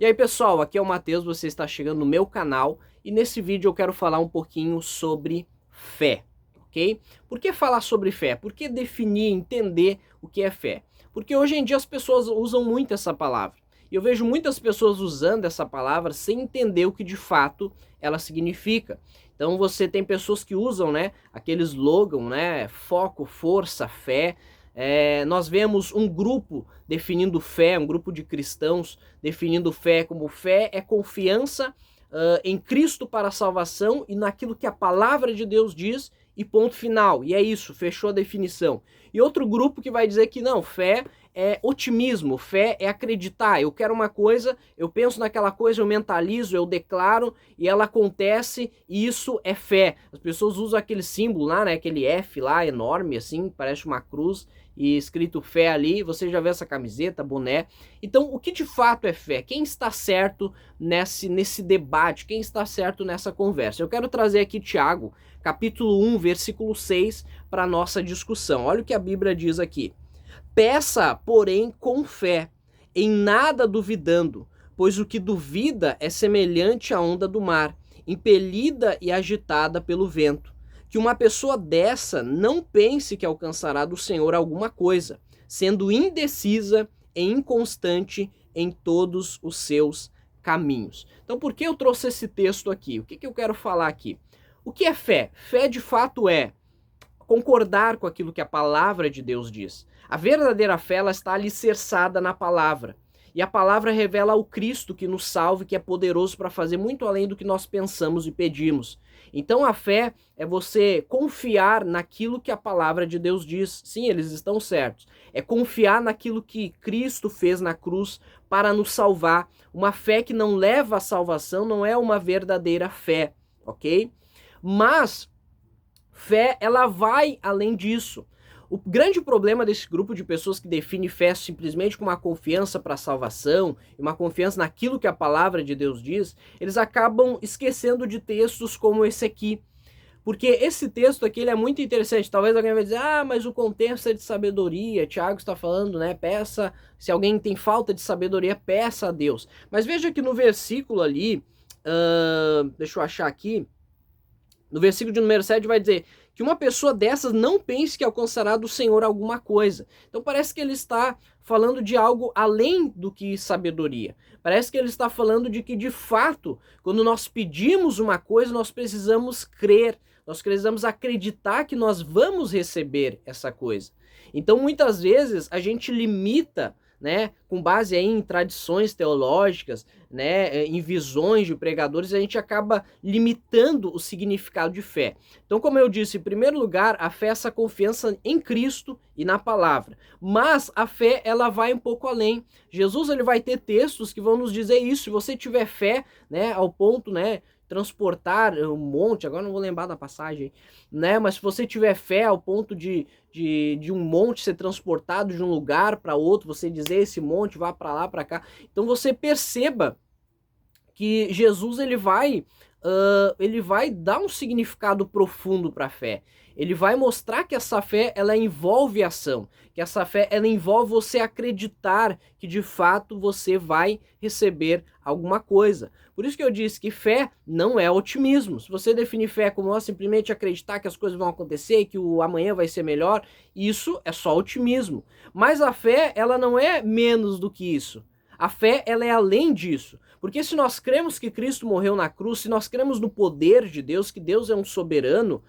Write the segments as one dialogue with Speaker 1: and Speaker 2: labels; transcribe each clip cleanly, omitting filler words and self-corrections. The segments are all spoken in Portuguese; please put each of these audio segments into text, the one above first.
Speaker 1: E aí pessoal, aqui é o Matheus, você está chegando no meu canal e nesse vídeo eu quero falar um pouquinho sobre fé, ok? Por que falar sobre fé? Por que definir, entender o que é fé? Porque hoje em dia as pessoas usam muito essa palavra. E eu vejo muitas pessoas usando essa palavra sem entender o que de fato ela significa. Então você tem pessoas que usam, né, aquele slogan, né, foco, força, fé. Nós vemos um grupo definindo fé, um grupo de cristãos definindo fé como fé é confiança em Cristo para a salvação e naquilo que a palavra de Deus diz e ponto final. E é isso, fechou a definição. E outro grupo que vai dizer que não, fé é otimismo, fé é acreditar. Eu quero uma coisa, eu penso naquela coisa, eu mentalizo, eu declaro e ela acontece e isso é fé. As pessoas usam aquele símbolo lá, né, aquele F lá enorme assim, parece uma cruz e escrito fé ali, você já vê essa camiseta, boné. Então o que de fato é fé? Quem está certo nesse debate? Quem está certo nessa conversa? Eu quero trazer aqui Tiago, capítulo 1, versículo 6 para nossa discussão. Olha o que a Bíblia diz aqui. Peça, porém, com fé, em nada duvidando, pois o que duvida é semelhante à onda do mar, impelida e agitada pelo vento. Que uma pessoa dessa não pense que alcançará do Senhor alguma coisa, sendo indecisa e inconstante em todos os seus caminhos. Então, por que eu trouxe esse texto aqui? O que eu quero falar aqui? O que é fé? Fé, de fato, é concordar com aquilo que a palavra de Deus diz. A verdadeira fé, ela está alicerçada na palavra. E a palavra revela o Cristo que nos salva, que é poderoso para fazer muito além do que nós pensamos e pedimos. Então a fé é você confiar naquilo que a palavra de Deus diz. Sim, eles estão certos. É confiar naquilo que Cristo fez na cruz para nos salvar. Uma fé que não leva à salvação não é uma verdadeira fé, ok? Mas fé, ela vai além disso. O grande problema desse grupo de pessoas que define fé simplesmente com uma confiança para a salvação, e uma confiança naquilo que a palavra de Deus diz, eles acabam esquecendo de textos como esse aqui. Porque esse texto aqui ele é muito interessante. Talvez alguém vai dizer, ah, mas o contexto é de sabedoria. Tiago está falando, né? Peça, se alguém tem falta de sabedoria, peça a Deus. Mas veja que no versículo ali, deixa eu achar aqui, no versículo de número 7 vai dizer que uma pessoa dessas não pense que alcançará do Senhor alguma coisa. Então parece que ele está falando de algo além do que sabedoria. Parece que ele está falando de que, de fato, quando nós pedimos uma coisa, nós precisamos crer, nós precisamos acreditar que nós vamos receber essa coisa. Então muitas vezes a gente limita, né, com base aí em tradições teológicas, né, em visões de pregadores, a gente acaba limitando o significado de fé. Então, como eu disse, em primeiro lugar, a fé é essa confiança em Cristo e na palavra. Mas a fé, ela vai um pouco além. Jesus, ele vai ter textos que vão nos dizer isso. Se você tiver fé, né, ao ponto, né, transportar um monte, agora não vou lembrar da passagem, né? Mas se você tiver fé ao ponto de um monte ser transportado de um lugar para outro, você dizer esse monte vá para lá, para cá. Então você perceba que Jesus ele vai dar um significado profundo para a fé. Ele vai mostrar que essa fé ela envolve ação, que essa fé ela envolve você acreditar que de fato você vai receber alguma coisa. Por isso que eu disse que fé não é otimismo. Se você definir fé como simplesmente acreditar que as coisas vão acontecer, que o amanhã vai ser melhor, isso é só otimismo. Mas a fé ela não é menos do que isso. A fé ela é além disso. Porque se nós cremos que Cristo morreu na cruz, se nós cremos no poder de Deus, que Deus é um soberano,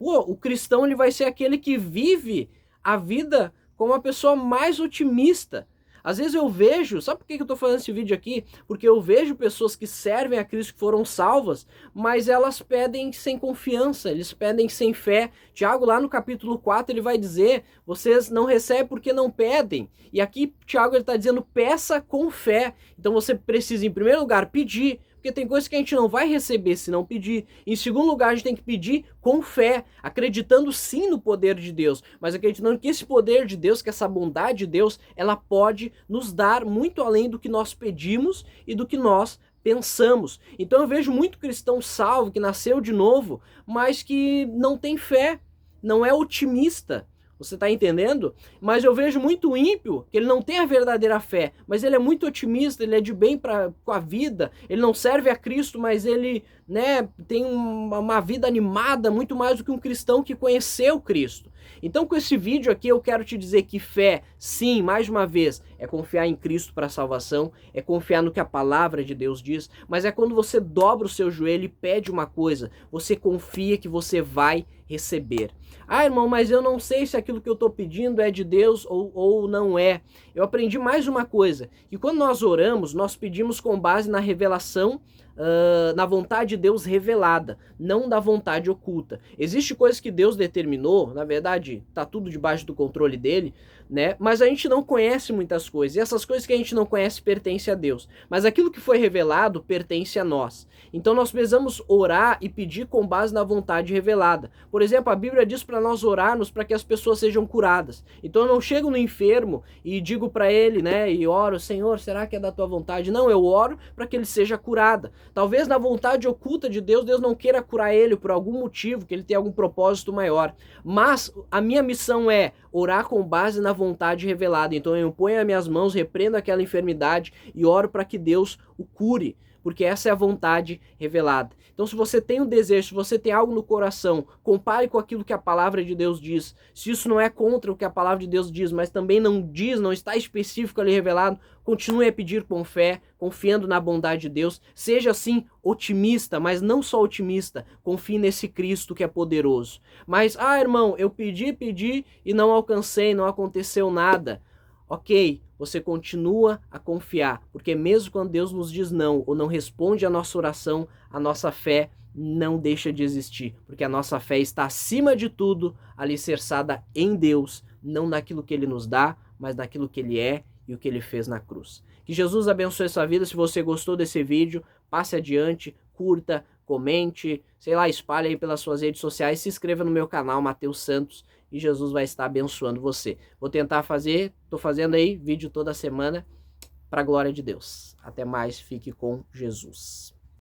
Speaker 1: o cristão ele vai ser aquele que vive a vida como a pessoa mais otimista. Às vezes eu vejo, sabe por que eu tô fazendo esse vídeo aqui? Porque eu vejo pessoas que servem a Cristo, que foram salvas, mas elas pedem sem confiança, eles pedem sem fé. Tiago lá no capítulo 4 ele vai dizer, vocês não recebem porque não pedem. E aqui Tiago ele tá dizendo, peça com fé. Então você precisa em primeiro lugar pedir, porque tem coisas que a gente não vai receber se não pedir. Em segundo lugar, a gente tem que pedir com fé, acreditando sim no poder de Deus, mas acreditando que esse poder de Deus, que essa bondade de Deus, ela pode nos dar muito além do que nós pedimos e do que nós pensamos. Então eu vejo muito cristão salvo, que nasceu de novo, mas que não tem fé, não é otimista. Você está entendendo? Mas eu vejo muito ímpio, que ele não tem a verdadeira fé, mas ele é muito otimista, ele é de bem com a vida, ele não serve a Cristo, mas ele, né, tem uma vida animada, muito mais do que um cristão que conheceu Cristo. Então com esse vídeo aqui eu quero te dizer que fé, sim, mais uma vez, é confiar em Cristo para a salvação, é confiar no que a palavra de Deus diz, mas é quando você dobra o seu joelho e pede uma coisa, você confia que você vai receber. Ah, irmão, mas eu não sei se aquilo que eu estou pedindo é de Deus ou não é. Eu aprendi mais uma coisa, que quando nós oramos, nós pedimos com base na revelação, na vontade de Deus revelada, não da vontade oculta. Existem coisas que Deus determinou, na verdade, tá tudo debaixo do controle dele, né? Mas a gente não conhece muitas coisas, e essas coisas que a gente não conhece pertencem a Deus. Mas aquilo que foi revelado pertence a nós. Então nós precisamos orar e pedir com base na vontade revelada. Por exemplo, a Bíblia diz para nós orarmos para que as pessoas sejam curadas. Então eu não chego no enfermo e digo para ele, né, e oro, Senhor, será que é da tua vontade? Não, eu oro para que ele seja curado. Talvez na vontade oculta de Deus, Deus não queira curar ele por algum motivo, que ele tenha algum propósito maior. Mas a minha missão é orar com base na vontade revelada. Então eu ponho as minhas mãos, repreendo aquela enfermidade e oro para que Deus o cure, porque essa é a vontade revelada. Então se você tem um desejo, se você tem algo no coração, compare com aquilo que a palavra de Deus diz. Se isso não é contra o que a palavra de Deus diz, mas também não diz, não está específico ali revelado, continue a pedir com fé, confiando na bondade de Deus. Seja assim otimista, mas não só otimista, confie nesse Cristo que é poderoso. Mas, irmão, eu pedi e não alcancei, não aconteceu nada. Ok, você continua a confiar, porque mesmo quando Deus nos diz não ou não responde a nossa oração, a nossa fé não deixa de existir, porque a nossa fé está acima de tudo alicerçada em Deus, não naquilo que Ele nos dá, mas naquilo que Ele é e o que Ele fez na cruz. Que Jesus abençoe sua vida. Se você gostou desse vídeo, passe adiante, curta, comente, sei lá, espalhe aí pelas suas redes sociais, se inscreva no meu canal, Mateus Santos, e Jesus vai estar abençoando você. Vou tentar fazer, tô fazendo aí vídeo toda semana, para a glória de Deus. Até mais, fique com Jesus.